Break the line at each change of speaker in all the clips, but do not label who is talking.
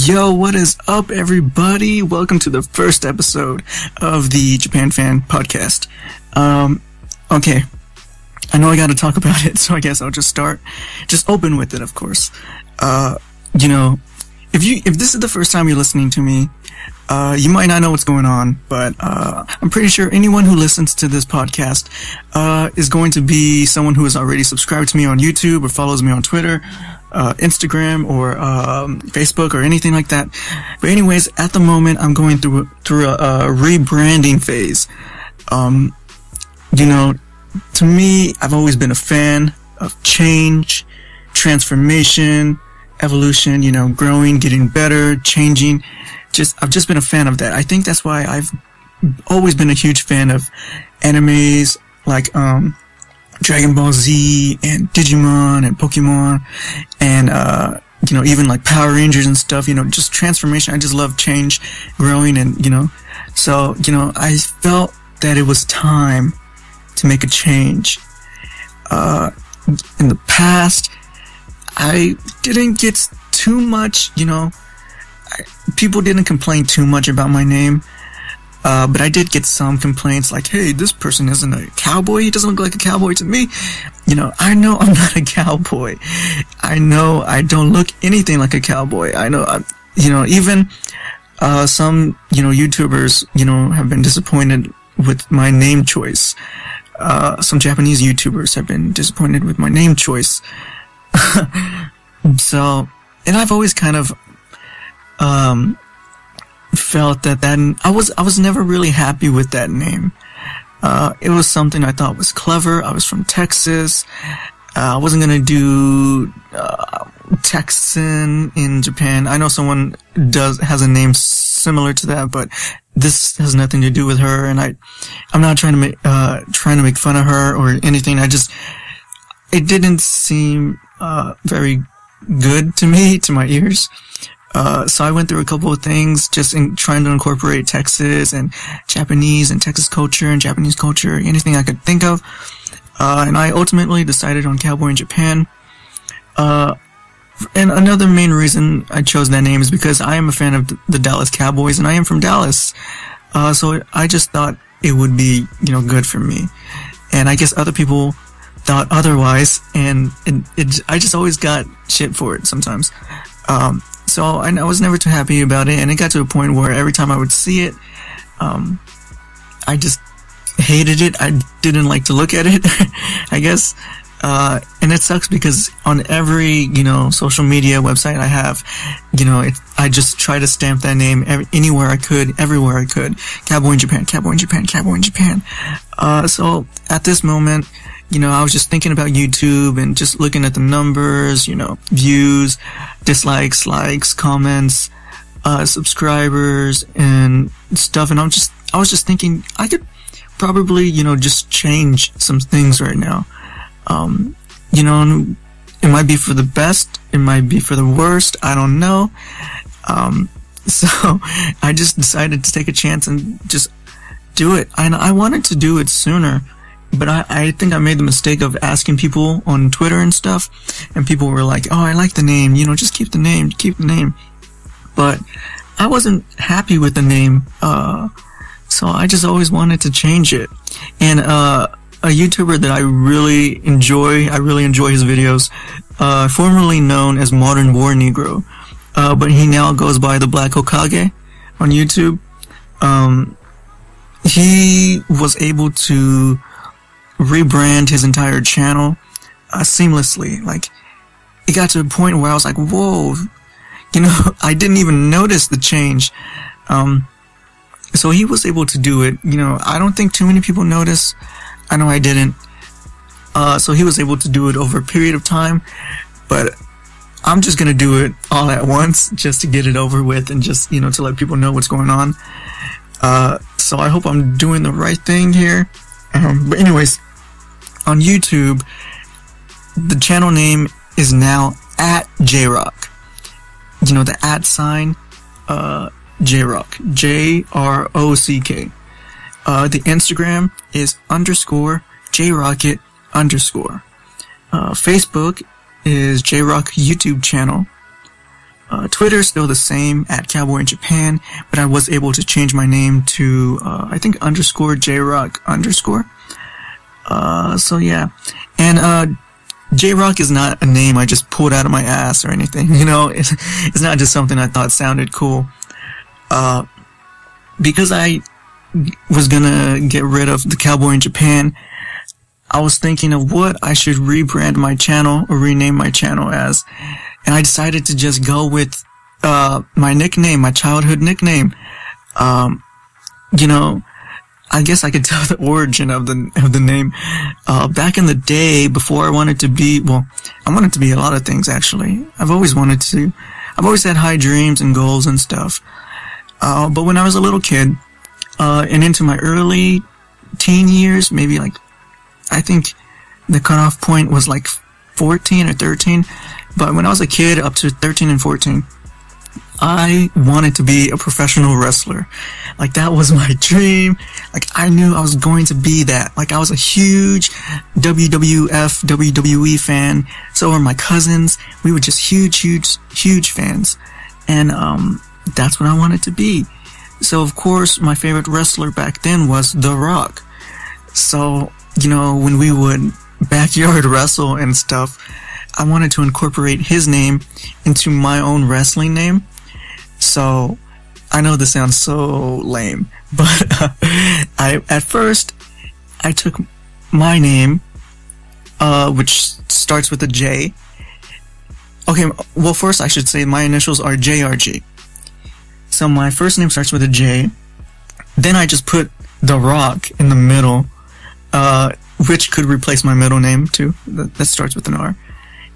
Yo, what is up, everybody? Welcome to the first episode of the Japan Fan Podcast. Okay. I know I gotta talk about it, so I guess I'll just open with it, of course. If this is the first time you're listening to me, you might not know what's going on, but, I'm pretty sure anyone who listens to this podcast, is going to be someone who has already subscribed to me on YouTube or follows me on Twitter, Instagram or, Facebook or anything like that. But anyways, at the moment, I'm going through a rebranding phase. To me, I've always been a fan of change, transformation, evolution, growing, getting better, changing. I've just been a fan of that. I think that's why I've always been a huge fan of animes like, Dragon Ball Z and Digimon and Pokemon and, even like Power Rangers and stuff, just transformation. I just love change, growing and, so, I felt that it was time to make a change. In the past, I didn't get too much, people didn't complain too much about my name. But I did get some complaints like, hey, this person isn't a cowboy. He doesn't look like a cowboy to me. I know I'm not a cowboy. I know I don't look anything like a cowboy. I know, even, some, YouTubers, have been disappointed with my name choice. Some Japanese YouTubers have been disappointed with my name choice. So, and I've always kind of, felt that I was never really happy with that name. It was something I thought was clever. I was from Texas. I wasn't gonna do, Texan in Japan. I know someone has a name similar to that, but this has nothing to do with her, and I'm not trying to make fun of her or anything. It didn't seem, very good to me, to my ears. So I went through a couple of things just in trying to incorporate Texas and Japanese and Texas culture and Japanese culture, anything I could think of. And I ultimately decided on Cowboy in Japan. And another main reason I chose that name is because I am a fan of the Dallas Cowboys and I am from Dallas. So I just thought it would be, good for me. And I guess other people thought otherwise, and I just always got shit for it sometimes. So I was never too happy about it, and it got to a point where every time I would see it, I just hated it. I didn't like to look at it, I guess. And it sucks because on every, social media website I have, I just try to stamp that name anywhere I could, everywhere I could. Cowboy in Japan, Cowboy in Japan, Cowboy in Japan. So at this moment, I was just thinking about YouTube and just looking at the numbers, views, dislikes, likes, comments, subscribers and stuff. And I was just thinking I could probably, just change some things right now. It might be for the best. It might be for the worst. I don't know. So I just decided to take a chance and just do it. And I wanted to do it sooner. But I think I made the mistake of asking people on Twitter and stuff, and people were like, oh, I like the name, just keep the name. But I wasn't happy with the name, so I just always wanted to change it. And, a YouTuber that I really enjoy his videos, formerly known as Modern War Negro, but he now goes by the Black Hokage on YouTube. He was able to rebrand his entire channel seamlessly. Like, it got to a point where I was like, whoa, I didn't even notice the change. So he was able to do it. I don't think too many people notice. I know I didn't. So he was able to do it over a period of time, but I'm just gonna do it all at once just to get it over with and just, to let people know what's going on. So I hope I'm doing the right thing here. But anyways, on YouTube, the channel name is now @JRock. The @ sign, JRock. JROCK. The Instagram is _JRocket_. Facebook is JRock YouTube channel. Twitter is still the same, at Cowboy in Japan, but I was able to change my name to, I think _JRock_. So yeah. And, J-Rock is not a name I just pulled out of my ass or anything, you know? It's not just something I thought sounded cool. Because I was gonna get rid of the Cowboy in Japan, I was thinking of what I should rebrand my channel or rename my channel as. And I decided to just go with, my nickname, my childhood nickname. You know, I guess I could tell the origin of the name. Back in the day, before I wanted to be, I wanted to be a lot of things actually. I've always had high dreams and goals and stuff. But when I was a little kid, and into my early teen years, maybe like, I think the cutoff point was like 14 or 13. But when I was a kid, up to 13 and 14, I wanted to be a professional wrestler. Like, that was my dream. Like, I knew I was going to be that. Like, I was a huge WWF, WWE fan. So were my cousins. We were just huge fans. And, that's what I wanted to be. So, of course, my favorite wrestler back then was The Rock. So, you know, when we would backyard wrestle and stuff, I wanted to incorporate his name into my own wrestling name. So, I know this sounds so lame, but at first, I took my name, which starts with a J. Okay, well, first I should say my initials are JRG. So my first name starts with a J. Then I just put The Rock in the middle, which could replace my middle name too. That starts with an R.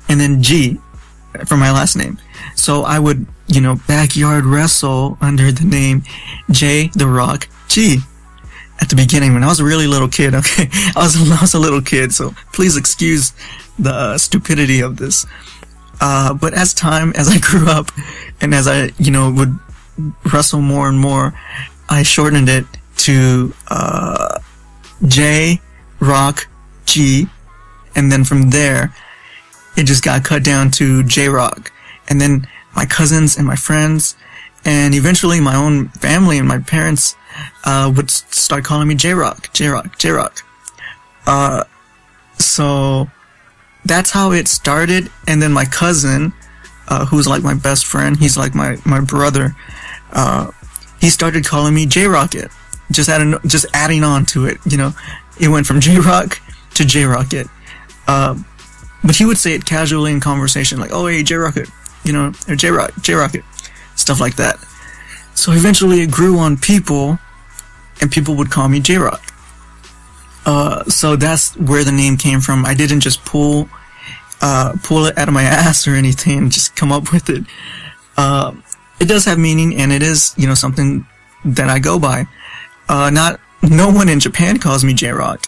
And then G for my last name. So I would, you know, backyard wrestle under the name J The Rock G at the beginning when I was a really little kid. Okay, I was a little kid, so please excuse the stupidity of this. But as I grew up and as I, you know, would wrestle more and more, I shortened it to J Rock G, and then from there it just got cut down to J-Rock. And then my cousins and my friends, and eventually my own family and my parents, would start calling me J-Rock, J-Rock, J-Rock. So that's how it started. And then my cousin, who's like my best friend, he's like my brother, he started calling me J-Rocket. Just adding on to it, you know. It went from J-Rock to J-Rocket. But he would say it casually in conversation, like, oh, hey, J-Rocket, you know, or J-Rocket, stuff like that. So eventually it grew on people, and people would call me J-Rock. So that's where the name came from. I didn't just pull it out of my ass or anything and just come up with it. It does have meaning, and it is, you know, something that I go by. No one in Japan calls me J-Rock,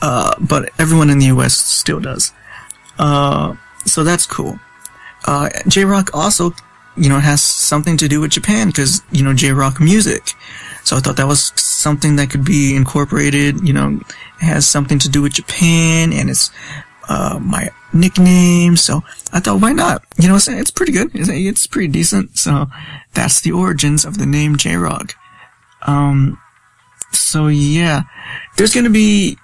but everyone in the US still does. So that's cool. J-Rock also, you know, has something to do with Japan, because, you know, J-Rock music. So I thought that was something that could be incorporated, you know, it has something to do with Japan, and it's, my nickname, so I thought, why not? You know, it's pretty good. It's pretty decent. So that's the origins of the name J-Rock. So yeah, there's gonna be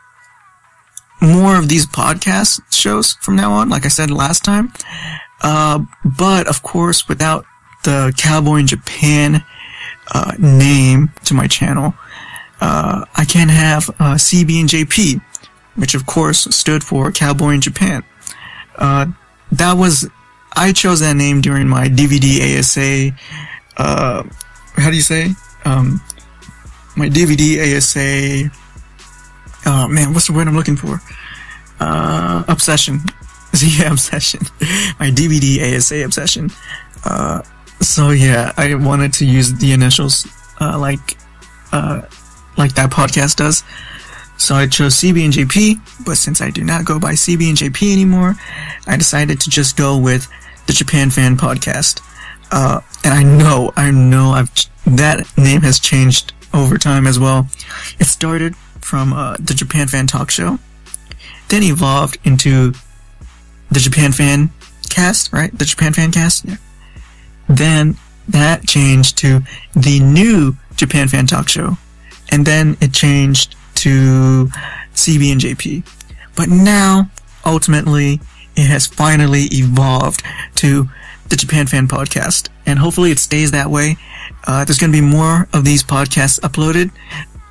more of these podcast shows from now on, like I said last time. But of course, without the Cowboy in Japan, name to my channel, I can't have, CB and JP, which of course stood for Cowboy in Japan. I chose that name during my DVD ASA, how do you say? My DVD ASA, oh man, what's the word I'm looking for? Obsession. Yeah, obsession. My DVD ASA obsession. So yeah, I wanted to use the initials, like that podcast does. So I chose CB and JP, but since I do not go by CB and JP anymore, I decided to just go with the Japan Fan Podcast. And I know that name has changed over time as well. It started from, the Japan Fan Talk Show, then evolved into the Japan Fan Cast, right? The Japan Fan Cast, yeah. Then that changed to the new Japan Fan Talk Show. And then it changed to CB and JP. But now, ultimately, it has finally evolved to the Japan Fan Podcast. And hopefully it stays that way. There's going to be more of these podcasts uploaded.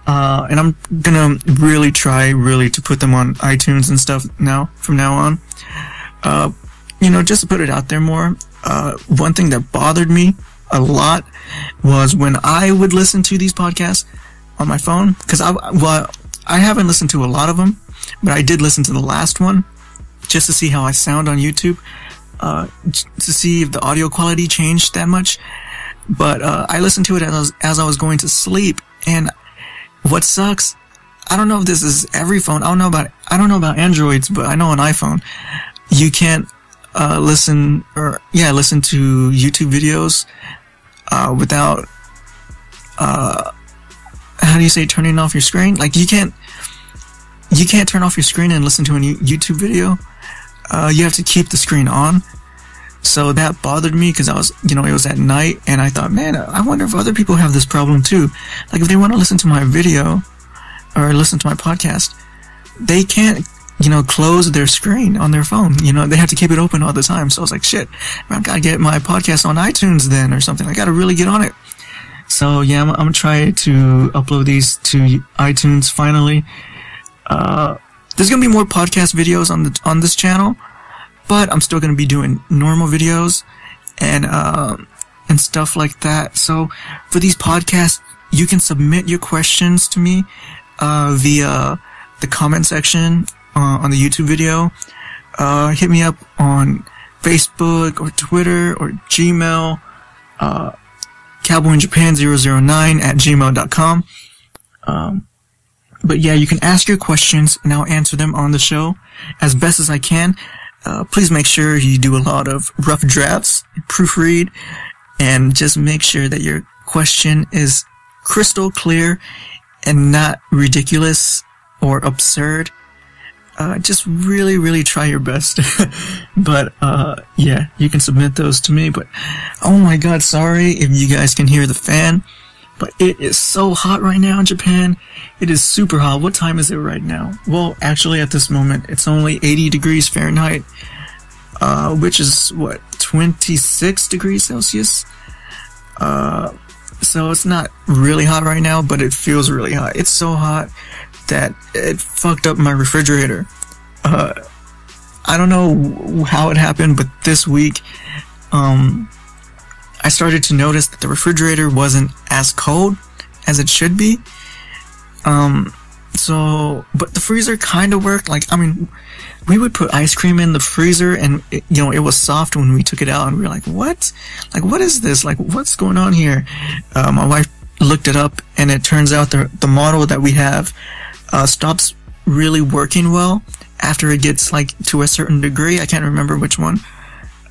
And I'm going to really try to put them on iTunes and stuff from now on. Just to put it out there more. One thing that bothered me a lot was when I would listen to these podcasts on my phone, because I haven't listened to a lot of them, but I did listen to the last one just to see how I sound on YouTube, to see if the audio quality changed that much. But I listened to it as I was going to sleep, and what sucks, I don't know if this is every phone. I don't know about Androids, but I know on iPhone you can't listen to YouTube videos without how do you say, turning off your screen? Like you can't turn off your screen and listen to a YouTube video. You have to keep the screen on. So that bothered me because it was at night, and I thought, man, I wonder if other people have this problem too. Like if they want to listen to my video or listen to my podcast, they can't, close their screen on their phone. They have to keep it open all the time. So I was like, shit, I gotta get my podcast on iTunes then or something. I gotta really get on it. So yeah, I'm gonna try to upload these to iTunes finally. There's gonna be more podcast videos on this channel, but I'm still gonna be doing normal videos and stuff like that. So for these podcasts, you can submit your questions to me via the comment section on the YouTube video. Hit me up on Facebook or Twitter or Gmail. cowboyinjapan009@gmail.com. But yeah, you can ask your questions and I'll answer them on the show as best as I can. Please make sure you do a lot of rough drafts, proofread, and just make sure that your question is crystal clear and not ridiculous or absurd. Just really try your best. But, yeah, you can submit those to me. But, oh my god, sorry if you guys can hear the fan. But it is so hot right now in Japan. It is super hot. What time is it right now? Well, actually at this moment, it's only 80 degrees Fahrenheit, which is, 26 degrees Celsius? So it's not really hot right now, but it feels really hot. It's so hot that it fucked up my refrigerator. I don't know how it happened, but this week, I started to notice that the refrigerator wasn't as cold as it should be. But the freezer kind of worked. Like, I mean, we would put ice cream in the freezer and, it was soft when we took it out, and we were like, what? Like, what is this? Like, what's going on here? My wife looked it up, and it turns out the model that we have, stops really working well after it gets, like, to a certain degree. I can't remember which one.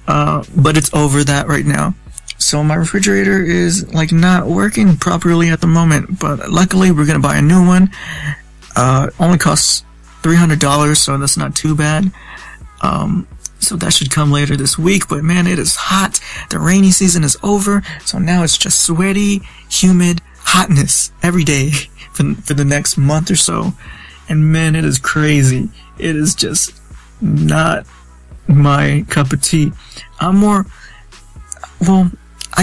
But it's over that right now. So my refrigerator is, like, not working properly at the moment, but luckily we're gonna buy a new one. Only costs $300, so that's not too bad. So that should come later this week, but man, it is hot. The rainy season is over, so now it's just sweaty, humid hotness every day for the next month or so. And man, it is crazy. It is just not my cup of tea. I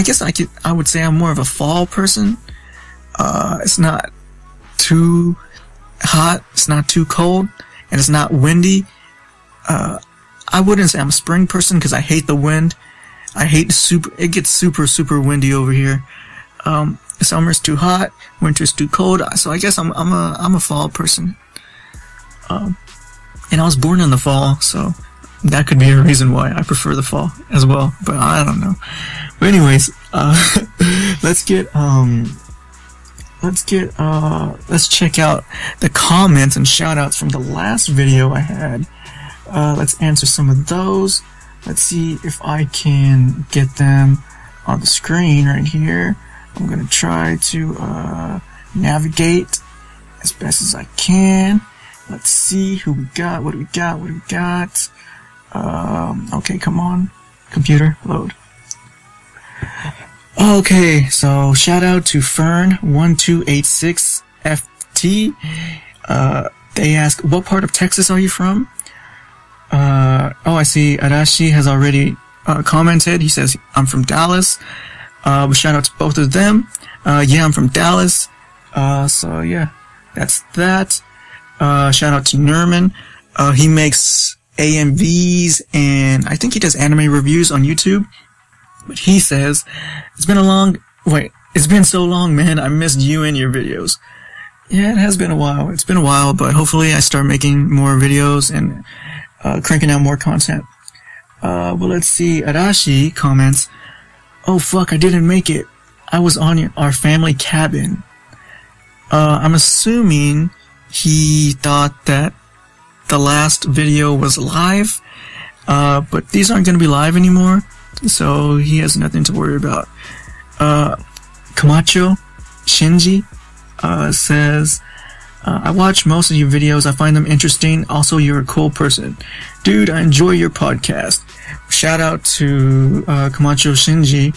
guess I would say I'm more of a fall person. It's not too hot, it's not too cold, and it's not windy. I wouldn't say I'm a spring person because I hate the wind. It gets super windy over here. Summer's too hot, winter's too cold, so I guess I'm a fall person. And I was born in the fall, so that could be a reason why I prefer the fall as well, but I don't know. But anyways, let's check out the comments and shoutouts from the last video I had. Let's answer some of those. Let's see if I can get them on the screen right here. I'm gonna try to navigate as best as I can. Let's see who we got. What do we got? Okay, come on, computer, load. Okay, so shout out to Fern1286FT. They ask, what part of Texas are you from? I see Arashi has already commented. He says, I'm from Dallas. But shout out to both of them. Yeah, I'm from Dallas. So yeah, that's that. Shout out to Nerman. He makes AMVs and I think he does anime reviews on YouTube. But he says, it's been so long, man. I missed you and your videos. Yeah, it has been a while. It's been a while, but hopefully I start making more videos and cranking out more content. Well, let's see. Arashi comments, oh fuck, I didn't make it. I was on our family cabin. I'm assuming he thought that the last video was live, but these aren't going to be live anymore, so he has nothing to worry about. Camacho Shinji says, I watch most of your videos. I find them interesting. Also, you're a cool person. Dude, I enjoy your podcast. Shout out to Camacho Shinji.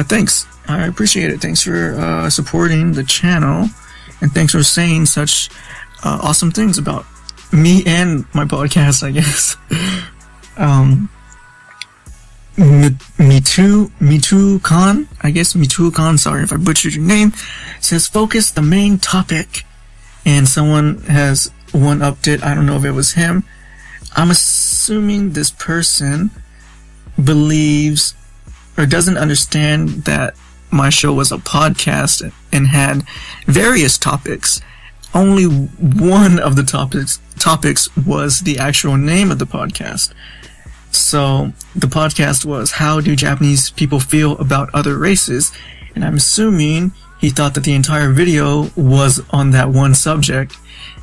Thanks. I appreciate it. Thanks for supporting the channel. And thanks for saying such awesome things about me and my podcast, I guess. Mitu Khan, I guess Mitu Khan, sorry if I butchered your name, says focus the main topic. And someone has one-upped it. I don't know if it was him. I'm assuming this person believes or doesn't understand that my show was a podcast and had various topics. Only one of the topics was the actual name of the podcast. So the podcast was, how do Japanese people feel about other races? And I'm assuming he thought that the entire video was on that one subject,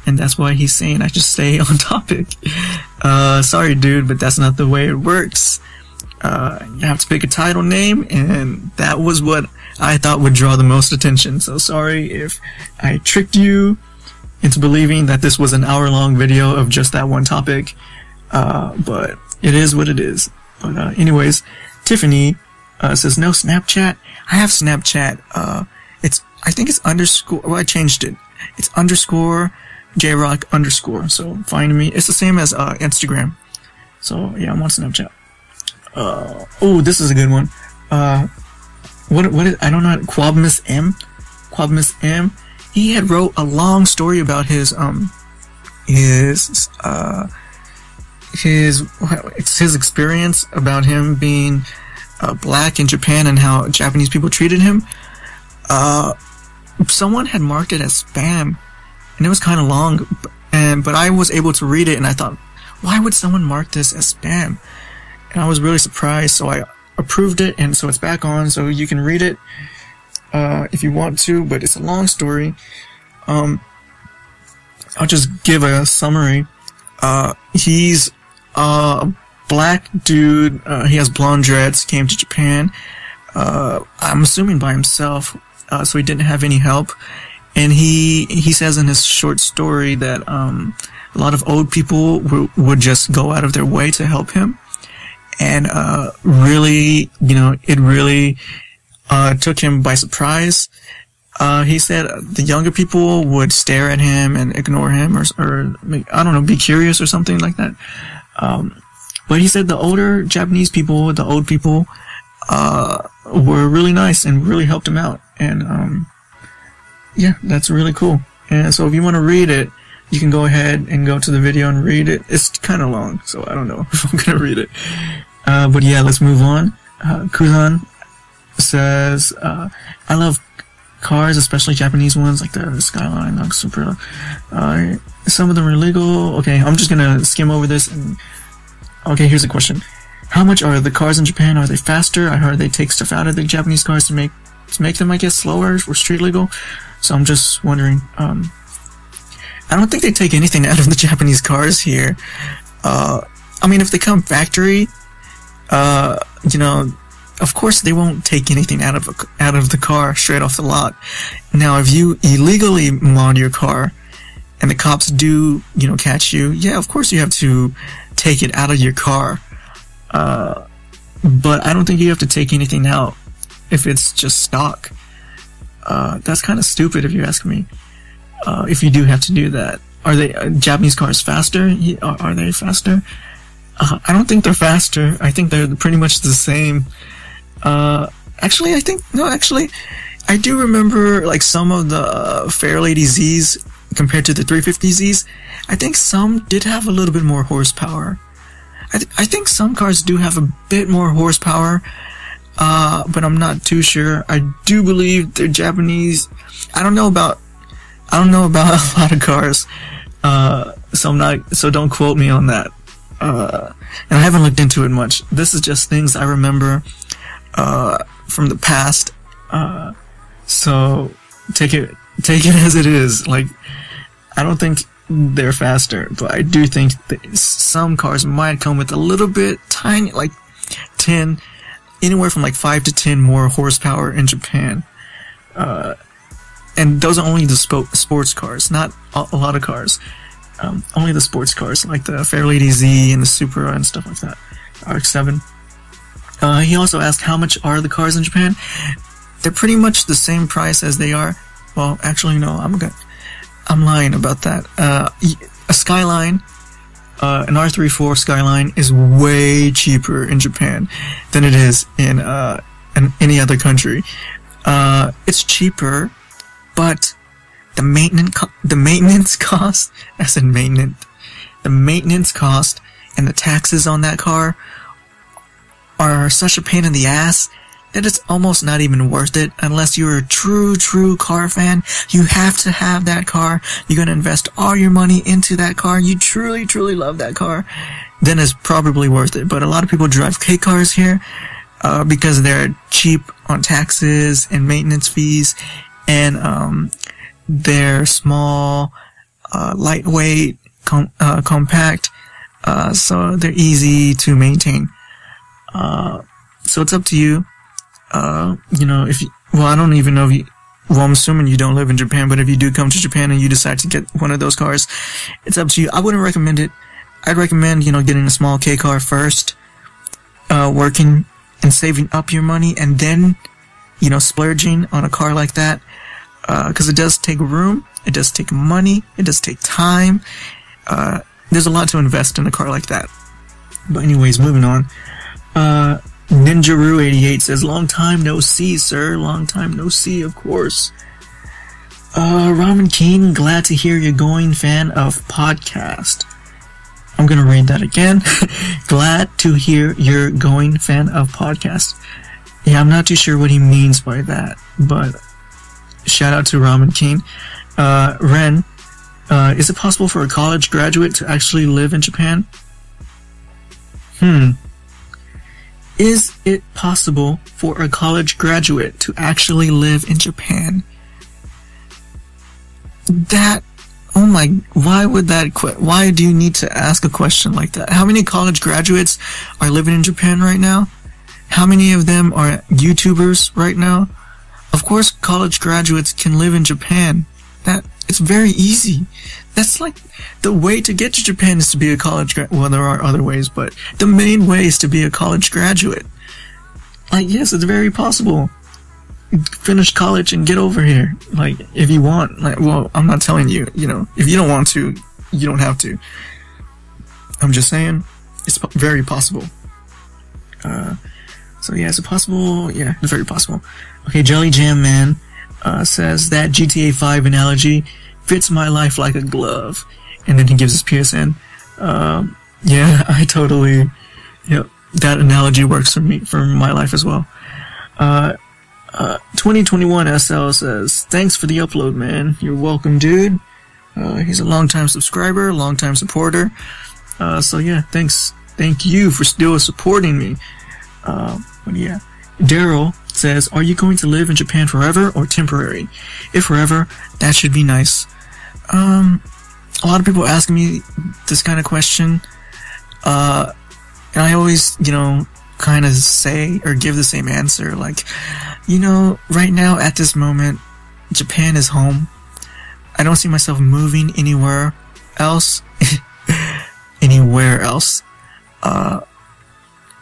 and that's why he's saying I should stay on topic. Sorry dude, but that's not the way it works. You have to pick a title name, and that was what I thought would draw the most attention. So sorry if I tricked you into believing that this was an hour-long video of just that one topic. But it is what it is. But anyways, Tiffany says no Snapchat. I have Snapchat. I think it's underscore. Well, I changed it. It's underscore JRock underscore. So find me. It's the same as Instagram. So yeah, I'm on Snapchat. Oh, this is a good one. What is, I don't know, Quabmus M. He had wrote a long story about his experience about him being black in Japan and how Japanese people treated him. Someone had marked it as spam, and it was kind of long, but I was able to read it, and I thought, why would someone mark this as spam? And I was really surprised, so I approved it, and so it's back on, so you can read it if you want to, but it's a long story. I'll just give a summary. He's a black dude. He has blonde dreads, came to Japan, I'm assuming by himself, so he didn't have any help. And he says in his short story that a lot of old people would just go out of their way to help him. And really, it really took him by surprise. He said the younger people would stare at him and ignore him, or I don't know, be curious or something like that. But he said the older Japanese people, the old people, were really nice and really helped him out. And yeah, that's really cool. And so if you want to read it, you can go ahead and go to the video and read it. It's kind of long, so I don't know if I'm gonna read it. But yeah, let's move on. Kuzan says, I love cars, especially Japanese ones like the Skyline, like Super. Some of them are illegal. Okay, I'm just gonna skim over this. Okay, here's a question. How much are the cars in Japan? Are they faster? I heard they take stuff out of the Japanese cars to make them, I guess, slower or street legal. So I'm just wondering. I don't think they take anything out of the Japanese cars here. I mean, if they come factory, of course they won't take anything out of the car straight off the lot. Now, if you illegally mod your car and the cops do, catch you, yeah, of course you have to take it out of your car. But I don't think you have to take anything out. if it's just stock. That's kind of stupid if you ask me. If you do have to do that. Are they Japanese cars faster? Are they faster? I don't think they're faster. I think they're pretty much the same. Actually, I do remember like some of the Fairlady Z's compared to the 350Zs. I think some did have a little bit more horsepower. I think some cars do have a bit more horsepower, but I'm not too sure. I do believe they're Japanese. I don't know about a lot of cars, so don't quote me on that. And I haven't looked into it much. This is just things I remember from the past. So take it as it is. Like, I don't think they're faster, but I do think that some cars might come with a little bit tiny, like 10, anywhere from like 5 to 10 more horsepower in Japan. And those are only the sports cars, not a lot of cars. Only the sports cars, like the Fairlady Z and the Supra and stuff like that. RX-7. He also asked how much are the cars in Japan. They're pretty much the same price as they are. Well, actually, no, I'm lying about that. A Skyline, an R34 Skyline is way cheaper in Japan than it is in any other country. It's cheaper, but the maintenance cost, the maintenance cost and the taxes on that car are such a pain in the ass that it's almost not even worth it unless you're a true car fan. You have to have that car. You're gonna invest all your money into that car. You truly love that car. Then it's probably worth it. But a lot of people drive K cars here, because they're cheap on taxes and maintenance fees, and, they're small, lightweight, compact, so they're easy to maintain. So it's up to you. I don't even know I'm assuming you don't live in Japan, but if you do come to Japan and you decide to get one of those cars, it's up to you. I wouldn't recommend it. I'd recommend, getting a small K car first, working and saving up your money, and then, splurging on a car like that. Cause it does take room, it does take money, it does take time. There's a lot to invest in a car like that. But anyways, moving on. Ninjaru88 says, long time no see, sir. Long time no see, of course. Ramen King, glad to hear you're going fan of podcast. I'm gonna read that again. Glad to hear you're going fan of podcast. Yeah, I'm not too sure what he means by that, but shout out to Ramen King. Ren, is it possible for a college graduate to actually live in Japan? Is it possible for a college graduate to actually live in Japan? Why do you need to ask a question like that? How many college graduates are living in Japan right now? How many of them are YouTubers right now? Of course, college graduates can live in Japan. It's very easy. That's like, the way to get to Japan is to be a college graduate. Well, there are other ways, but the main way is to be a college graduate. Like, yes, it's very possible. Finish college and get over here. Like, if you want. Like, well, I'm not telling you, if you don't want to, you don't have to. I'm just saying, it's very possible. So yeah, is it possible? Yeah, it's very possible. Okay, Jelly Jam Man says that GTA 5 analogy fits my life like a glove, and then he gives his PSN. Yeah, that analogy works for me, for my life as well. 2021 SL says, thanks for the upload, man. You're welcome, dude. He's a long-time subscriber, long-time supporter. So yeah, thanks. Thank you for still supporting me. But yeah. Daryl says, are you going to live in Japan forever or temporary? If forever, that should be nice. A lot of people ask me this kind of question, and I always, kind of say or give the same answer, like, right now at this moment, Japan is home. I don't see myself moving anywhere else.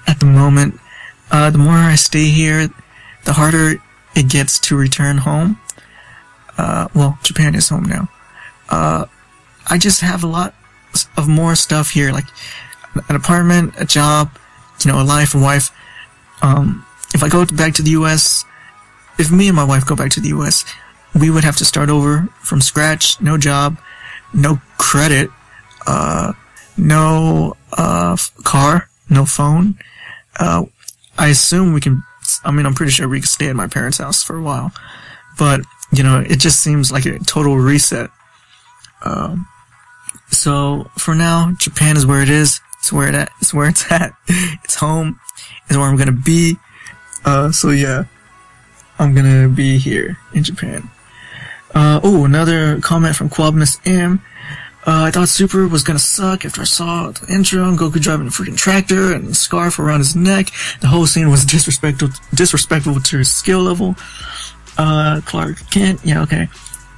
At the moment. The more I stay here, the harder it gets to return home. Well, Japan is home now. I just have a lot of more stuff here, like an apartment, a job, a life, a wife. If I go back to the US, if me and my wife go back to the US, we would have to start over from scratch, no job, no credit, no car, no phone. I assume I'm pretty sure we can stay at my parents' house for a while, but it just seems like a total reset. So for now, Japan is where it is. It's where it's at. It's home. It's where I'm gonna be. So yeah, I'm gonna be here in Japan. Another comment from Quabness M. I thought Super was gonna suck after I saw the intro and Goku driving a freaking tractor and a scarf around his neck. The whole scene was disrespectful to his skill level. Clark Kent, yeah, okay.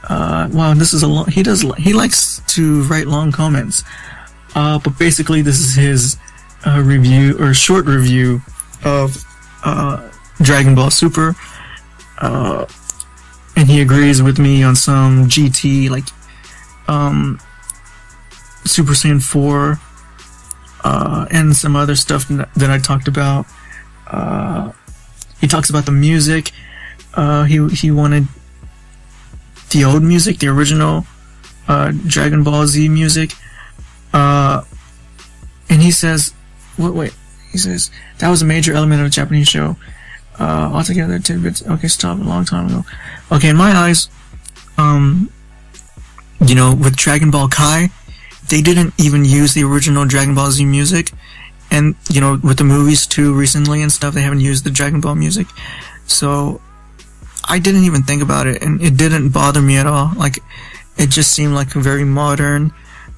Wow, this is he likes to write long comments. But basically this is his, review, or short review of, Dragon Ball Super. And he agrees with me on some GT, like, Super Saiyan 4, and some other stuff that I talked about. He talks about the music. He wanted the old music, the original, Dragon Ball Z music. And he says, he says, that was a major element of the Japanese show. Altogether, tidbits. Okay, stop, a long time ago. Okay, in my eyes, with Dragon Ball Kai, they didn't even use the original Dragon Ball Z music. And, with the movies too recently and stuff, they haven't used the Dragon Ball music. So, I didn't even think about it, and it didn't bother me at all. Like, it just seemed like a very modern,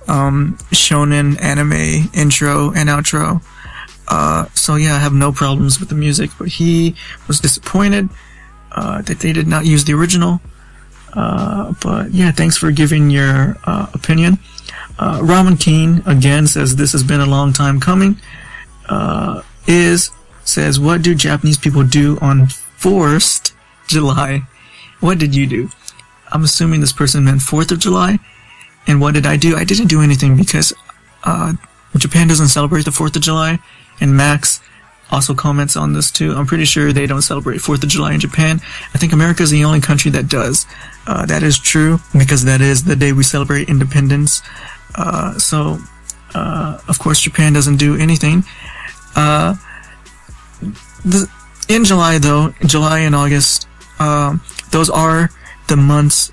shonen anime intro and outro. So yeah, I have no problems with the music, but he was disappointed, that they did not use the original. But yeah, thanks for giving your, opinion. Ramen Keen, again, says this has been a long time coming. Says, what do Japanese people do on 4th July? What did you do? I'm assuming this person meant 4th of July. And what did I do? I didn't do anything because, Japan doesn't celebrate the 4th of July. And Max also comments on this too. I'm pretty sure they don't celebrate 4th of July in Japan. I think America is the only country that does. That is true, because that is the day we celebrate independence. Of course, Japan doesn't do anything. In July, though, July and August, those are the months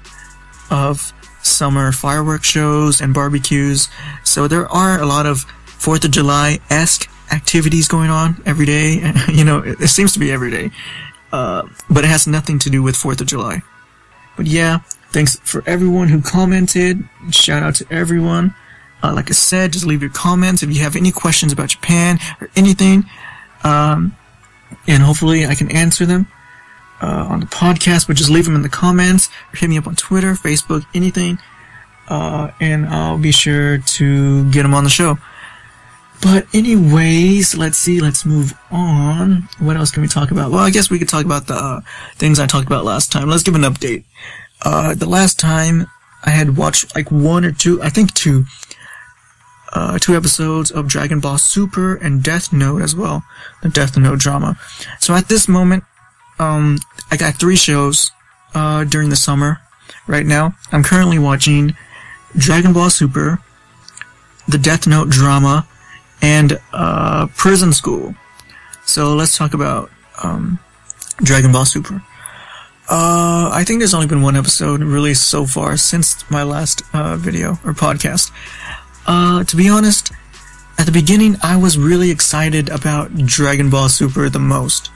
of summer fireworks shows and barbecues. So there are a lot of 4th of July-esque activities going on every day. It seems to be every day. But it has nothing to do with 4th of July. But yeah, thanks for everyone who commented. Shout out to everyone. Like I said, just leave your comments if you have any questions about Japan or anything. And hopefully I can answer them on the podcast, but just leave them in the comments or hit me up on Twitter, Facebook, anything. And I'll be sure to get them on the show. But anyways, let's move on. What else can we talk about? Well, I guess we could talk about the things I talked about last time. Let's give an update. The last time I had watched like two episodes of Dragon Ball Super and Death Note as well, the Death Note drama. So at this moment, I got 3 shows during the summer. Right now, I'm currently watching Dragon Ball Super, the Death Note drama, and Prison School. So let's talk about Dragon Ball Super. I think there's only been 1 episode released so far since my last video or podcast. To be honest, at the beginning I was really excited about Dragon Ball Super the most.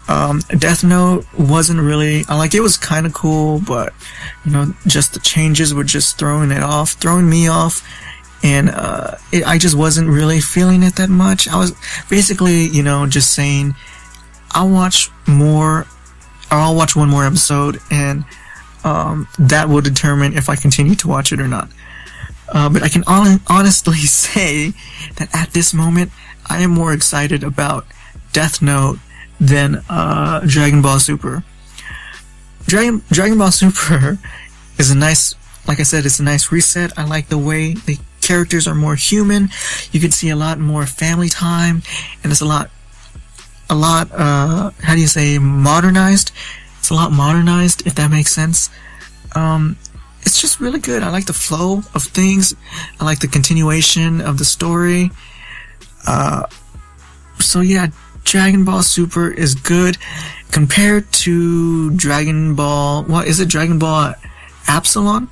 Death Note wasn't really, it was kinda cool, but, just the changes were just throwing me off. And, I just wasn't really feeling it that much. I was basically, just saying, I'll watch 1 more episode, and, that will determine if I continue to watch it or not. But I can honestly say that at this moment, I am more excited about Death Note than Dragon Ball Super. Dragon Ball Super is a nice, like I said, it's a nice reset. I like the way the characters are more human. You can see a lot more family time, and it's a lot, how do you say, modernized? It's a lot modernized, if that makes sense. It's just really good. I like the flow of things. I like the continuation of the story. So yeah, Dragon Ball Super is good compared to Dragon Ball, what is it? Dragon Ball Epsilon?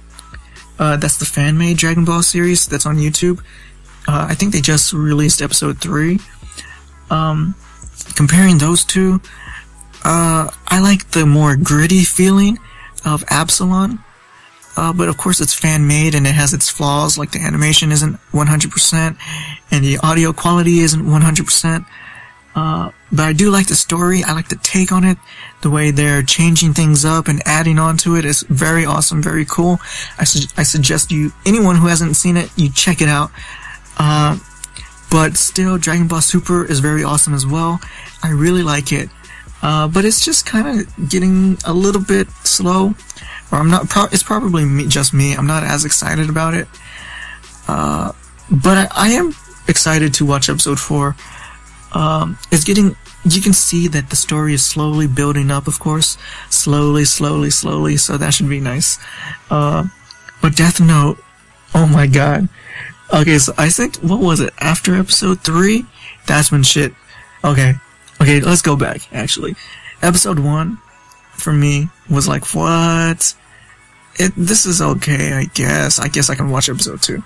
That's the fan-made Dragon Ball series that's on YouTube. I think they just released episode 3. Comparing those two, I like the more gritty feeling of Epsilon. But of course it's fan-made and it has its flaws, like the animation isn't 100% and the audio quality isn't 100%. But I do like the story. I like the take on it. The way they're changing things up and adding on to it is very awesome, very cool. I suggest anyone who hasn't seen it, you check it out. But still, Dragon Ball Super is very awesome as well. I really like it. But it's just kind of getting a little bit slow. Or it's probably just me. I'm not as excited about it. But I am excited to watch episode 4. You can see that the story is slowly building up, of course. Slowly, so that should be nice. But Death Note, oh my god. Okay, so I think, what was it, after episode 3? That's when shit, okay, let's go back, actually. Episode 1, for me, was like, what? This is okay, I guess I can watch episode 2.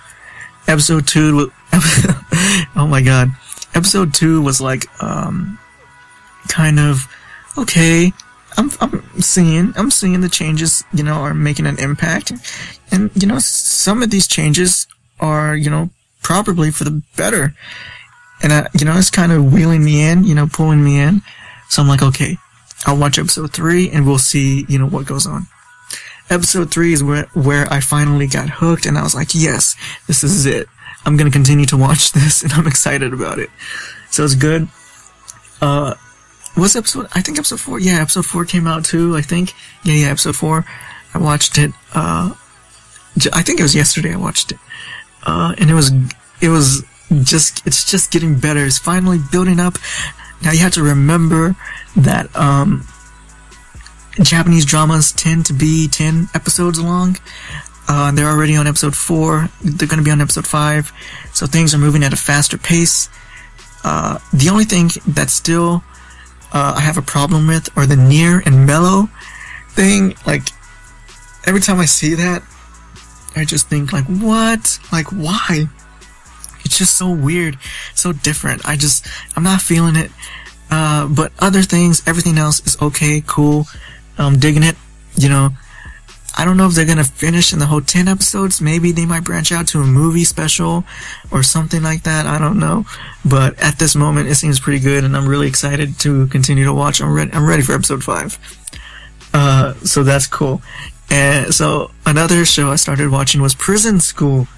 Episode 2, oh my god. Episode 2 was like, kind of, okay, I'm seeing the changes, are making an impact. And, some of these changes are, probably for the better. And, it's kind of wheeling me in, pulling me in. So I'm like, okay, I'll watch episode 3 and we'll see, what goes on. Episode 3 is where I finally got hooked and I was like, yes, this is it. I'm gonna continue to watch this and I'm excited about it. So it's good. I think episode 4? Yeah, episode 4 came out too, I think. Yeah, episode 4. I watched it, I think it was yesterday I watched it. And it's just getting better. It's finally building up. Now you have to remember that, Japanese dramas tend to be 10 episodes long. They're already on episode 4. They're gonna be on episode 5. So things are moving at a faster pace. The only thing that still, I have a problem with are the near and mellow thing. Like, every time I see that, I just think, like, what? Like, why? It's just so weird, so different. I'm not feeling it. But other things, everything else is okay, cool. I'm digging it, I don't know if they're gonna finish in the whole 10 episodes. Maybe they might branch out to a movie special or something like that. I don't know. But at this moment, it seems pretty good, and I'm really excited to continue to watch. I'm ready for episode 5. So that's cool. And so another show I started watching was Prison School,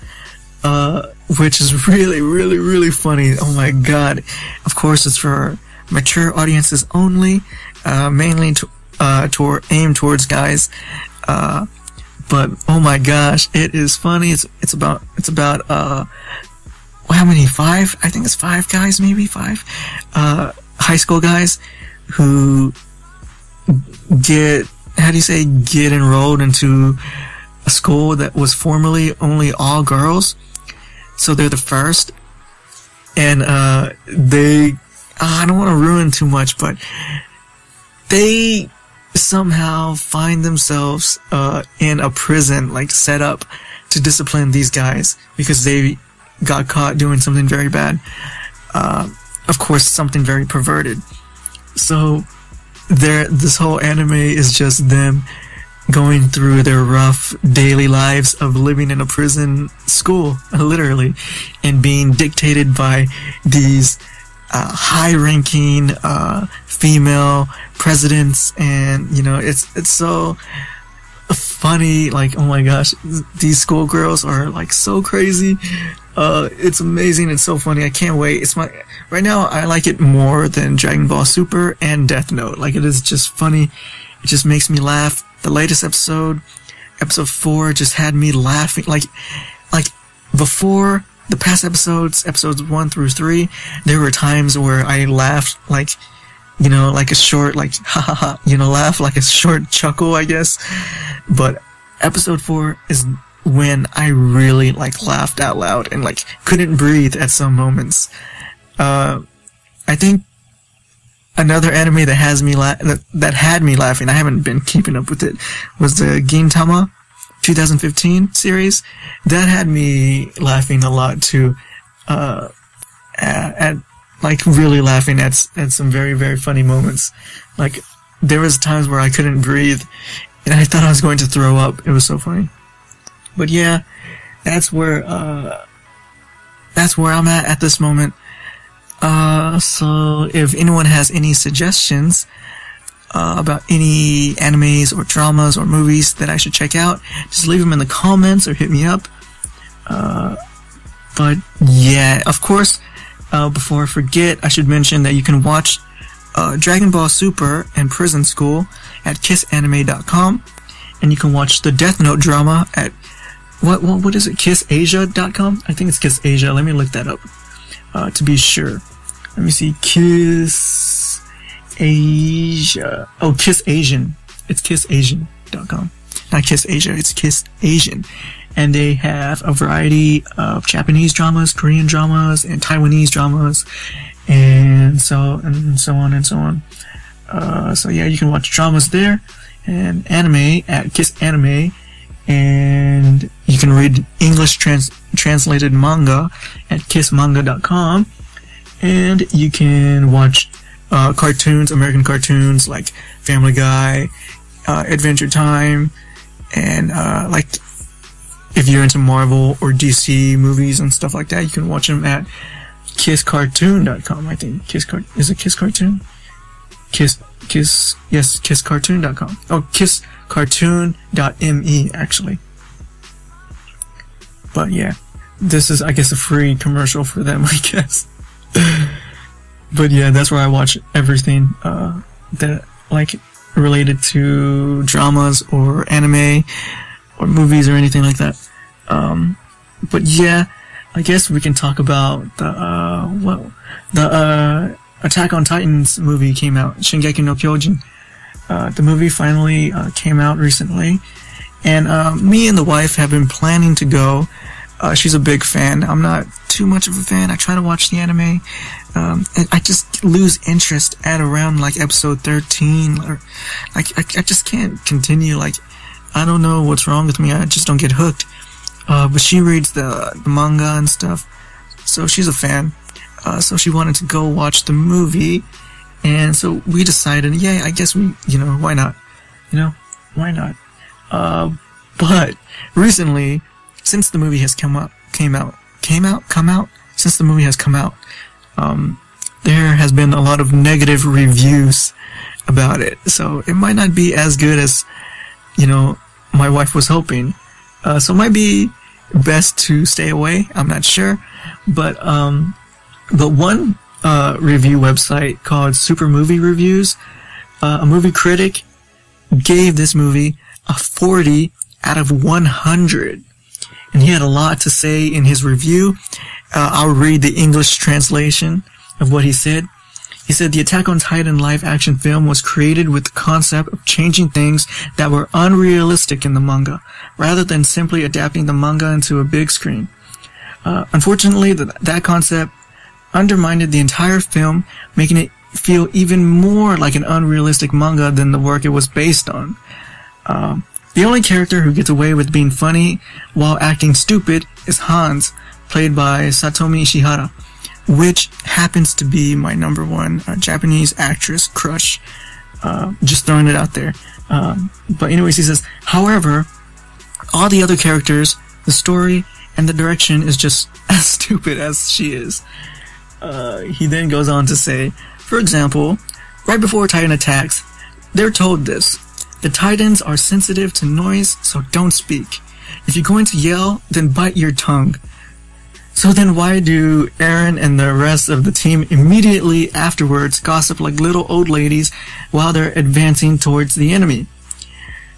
which is really, really, really funny. Oh my god. Of course, it's for mature audiences only, mainly aimed towards guys. But oh my gosh, it is funny. It's about how many? 5? I think it's 5 guys, maybe 5 high school guys who get enrolled into a school that was formerly only all girls. So they're the first, and I don't want to ruin too much, but they somehow find themselves in a prison, like, set up to discipline these guys because they got caught doing something very bad. Of course, something very perverted. So this whole anime is just them going through their rough daily lives of living in a prison school, literally, and being dictated by these high-ranking female presidents, and it's so funny. Like, oh my gosh, these schoolgirls are like so crazy. It's amazing. It's so funny. I can't wait. Right now I like it more than Dragon Ball Super and Death Note. Like, it is just funny. It just makes me laugh. The latest episode 4, just had me laughing. Like before the past episodes 1 through 3, there were times where I laughed like, like a short, like, ha ha ha, laugh, like a short chuckle, I guess. But episode 4 is when I really, like, laughed out loud and, like, couldn't breathe at some moments. I think another anime that had me laughing, I haven't been keeping up with it, was the Gintama 2015 series. That had me laughing a lot too, like, really laughing at some very, very funny moments. Like, there was times where I couldn't breathe and I thought I was going to throw up. It was so funny. But yeah, that's where I'm at this moment. So if anyone has any suggestions about any animes or dramas or movies that I should check out, just leave them in the comments or hit me up. But yeah, of course, before I forget, I should mention that you can watch Dragon Ball Super and Prison School at kissanime.com, and you can watch the Death Note drama at what is it? kissasia.com? I think it's Kiss Asia. Let me look that up to be sure. Let me see. Kiss Asia. Oh, Kiss Asian. It's kissasian.com. Not Kiss Asia, it's Kiss Asian. And they have a variety of Japanese dramas, Korean dramas, and Taiwanese dramas, and so on and so on. So yeah, you can watch dramas there, and anime at Kiss Anime, and you can read English translated manga at kissmanga.com, and you can watch cartoons, American cartoons like Family Guy, Adventure Time, and like, if you're into Marvel or DC movies and stuff like that, you can watch them at kisscartoon.com, I think. Is it Kiss Cartoon? Yes, kisscartoon.com. Oh, kisscartoon.me, actually. But yeah, this is, I guess, a free commercial for them, I guess. But yeah, that's where I watch everything that, like, related to dramas or anime or movies or anything like that. But yeah, I guess we can talk about the Attack on Titans movie came out, Shingeki no Kyojin. The movie finally came out recently, and me and the wife have been planning to go. She's a big fan. I'm not too much of a fan. I try to watch the anime, and I just lose interest at around, like, episode 13, or like I just can't continue. Like, I don't know what's wrong with me. I just don't get hooked. But she reads the manga and stuff, so she's a fan. So she wanted to go watch the movie, and so we decided, yeah, I guess why not? Why not? But recently, since the movie has come out, there has been a lot of negative reviews about it, so it might not be as good as, my wife was hoping. So it might be best to stay away. I'm not sure, but one review website called Super Movie Reviews, a movie critic gave this movie a 40 out of 100, and he had a lot to say in his review. I'll read the English translation of what he said. He said, the Attack on Titan live-action film was created with the concept of changing things that were unrealistic in the manga, rather than simply adapting the manga into a big screen. Unfortunately, that concept undermined the entire film, making it feel even more like an unrealistic manga than the work it was based on. The only character who gets away with being funny while acting stupid is Hans, played by Satomi Ishihara, which happens to be my number one Japanese actress crush. Just throwing it out there. But anyways, he says, however, all the other characters, the story, and the direction is just as stupid as she is. He then goes on to say, for example, right before Titan attacks, they're told this: the Titans are sensitive to noise, so don't speak. If you're going to yell, then bite your tongue. So then why do Eren and the rest of the team immediately afterwards gossip like little old ladies while they're advancing towards the enemy?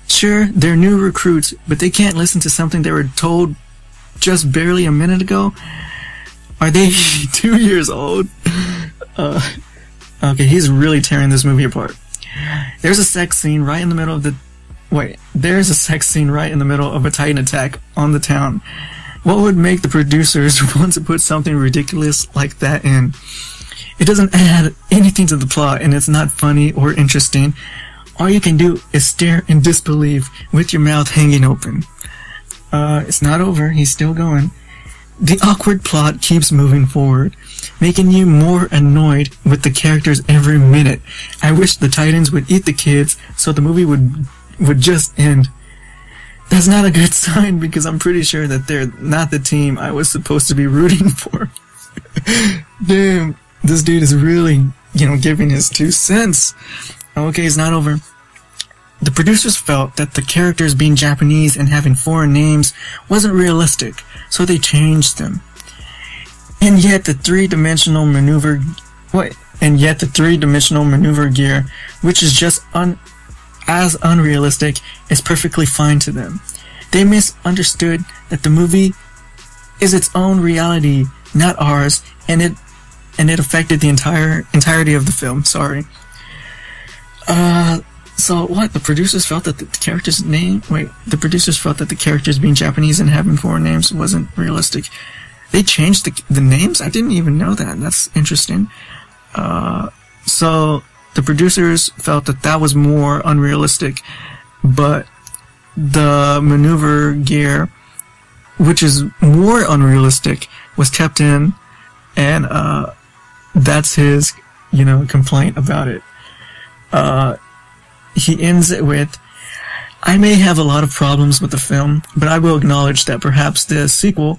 Sure, they're new recruits, but they can't listen to something they were told just barely a minute ago? Are they 2 years old? Okay, he's really tearing this movie apart. There's a sex scene right in the middle of a Titan attack on the town. What would make the producers want to put something ridiculous like that in? It doesn't add anything to the plot, and it's not funny or interesting. All you can do is stare in disbelief with your mouth hanging open. It's not over, he's still going. The awkward plot keeps moving forward, making you more annoyed with the characters every minute. I wish the Titans would eat the kids so the movie would just end. That's not a good sign, because I'm pretty sure that they're not the team I was supposed to be rooting for. Damn, this dude is really, giving his 2 cents. Okay, it's not over. The producers felt that the characters being Japanese and having foreign names wasn't realistic, so they changed them. And yet the three-dimensional maneuver gear, which is just as unrealistic, is perfectly fine to them. They misunderstood that the movie is its own reality, not ours, and it affected the entirety of the film. Sorry. So what? The producers felt that the producers felt that the characters being Japanese and having foreign names wasn't realistic. They changed the names? I didn't even know that. That's interesting. So the producers felt that was more unrealistic, but the maneuver gear, which is more unrealistic, was kept in, and that's his, complaint about it. He ends it with, I may have a lot of problems with the film, but I will acknowledge that perhaps the sequel,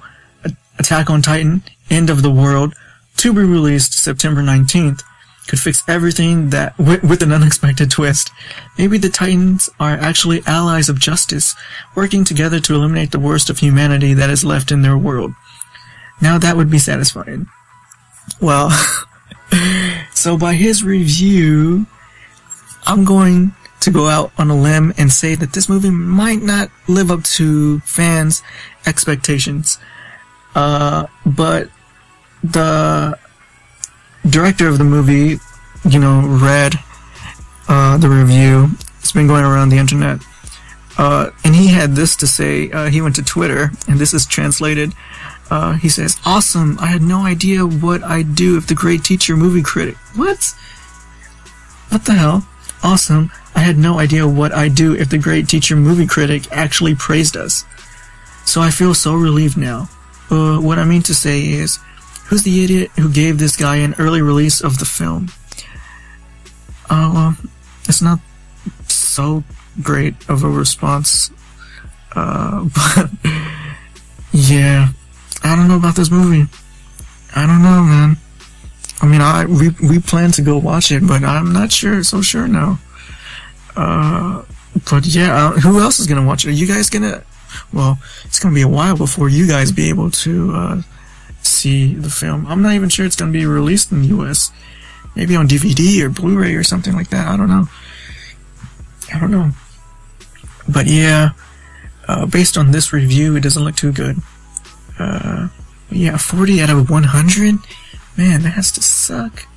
Attack on Titan, End of the World, to be released September 19th, could fix everything that with an unexpected twist. Maybe the Titans are actually allies of justice, working together to eliminate the worst of humanity that is left in their world. Now that would be satisfying. Well, so by his review, I'm going to go out on a limb and say that this movie might not live up to fans' expectations. But the director of the movie, read the review. It's been going around the internet. And he had this to say. He went to Twitter, and this is translated. He says, "Awesome, I had no idea what I'd do if the great teacher movie critic..." What? What the hell? Awesome, I had no idea what I'd do if the great teacher movie critic actually praised us. So I feel so relieved now. What I mean to say is, who's the idiot who gave this guy an early release of the film? Well, it's not so great of a response. But yeah, I don't know about this movie. I don't know, man. I mean, we plan to go watch it, but I'm not so sure now. But yeah, who else is gonna watch it? Are you guys gonna? Well, it's gonna be a while before you guys be able to see the film. I'm not even sure it's gonna be released in the US. Maybe on DVD or Blu-ray or something like that. I don't know. But yeah, based on this review, it doesn't look too good. Yeah, 40 out of 100? Man, that has to suck.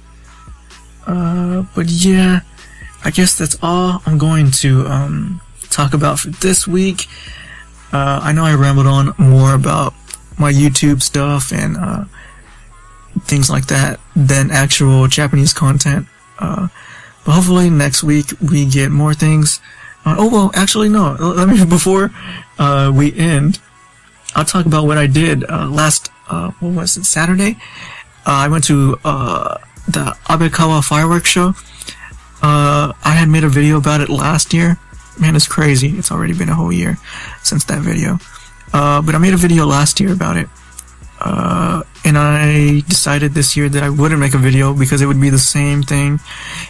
But yeah, I guess that's all I'm going to talk about for this week. I know I rambled on more about my YouTube stuff and things like that than actual Japanese content. But hopefully next week we get more things. Oh well, actually no. Let me before we end, I'll talk about what I did last. What was it? Saturday. I went to the Abekawa fireworks show. I had made a video about it last year. Man, it's crazy. It's already been a whole year since that video. But I made a video last year about it. And I decided this year that I wouldn't make a video because it would be the same thing.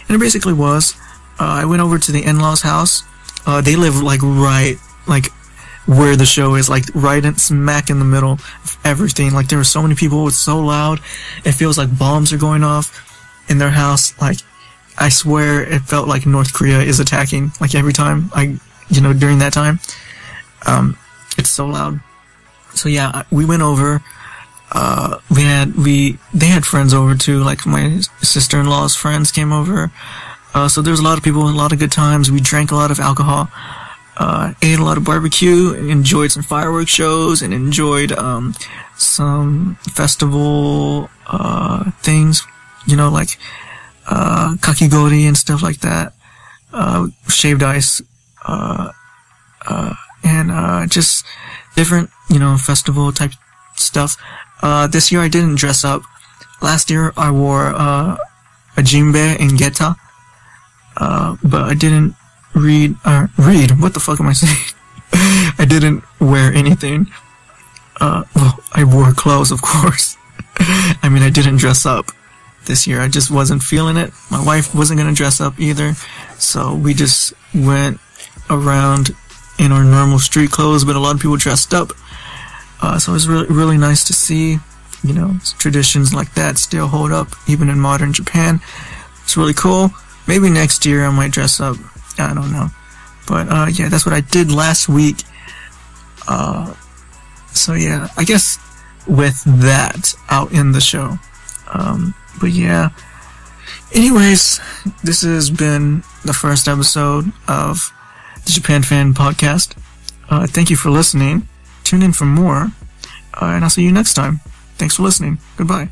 And it basically was. I went over to the in-laws' house. They live where the show is, like right in smack in the middle of everything. Like there were so many people, it's so loud. It feels like bombs are going off in their house. Like I swear it felt like North Korea is attacking, like every time during that time. It's so loud. So yeah, we went over. They had friends over too, like my sister-in-law's friends came over. So there was a lot of people, a lot of good times. We drank a lot of alcohol, ate a lot of barbecue, enjoyed some fireworks shows, and enjoyed, some festival, things, like, kakigori and stuff like that, shaved ice, and just different, festival type stuff. This year I didn't dress up. Last year I wore, a jinbei and geta, but I didn't read, what the fuck am I saying? I didn't wear anything. Well, I wore clothes, of course. I mean, I didn't dress up this year. I just wasn't feeling it. My wife wasn't gonna dress up either, so we just went around in our normal street clothes, but a lot of people dressed up. So it was really, really nice to see, traditions like that still hold up, even in modern Japan. It's really cool. Maybe next year I might dress up. I don't know. But, yeah, that's what I did last week. So yeah, I guess with that, I'll end the show. But yeah. Anyways, this has been the first episode of the Japan Fan Podcast. Thank you for listening. Tune in for more, and I'll see you next time. Thanks for listening. Goodbye.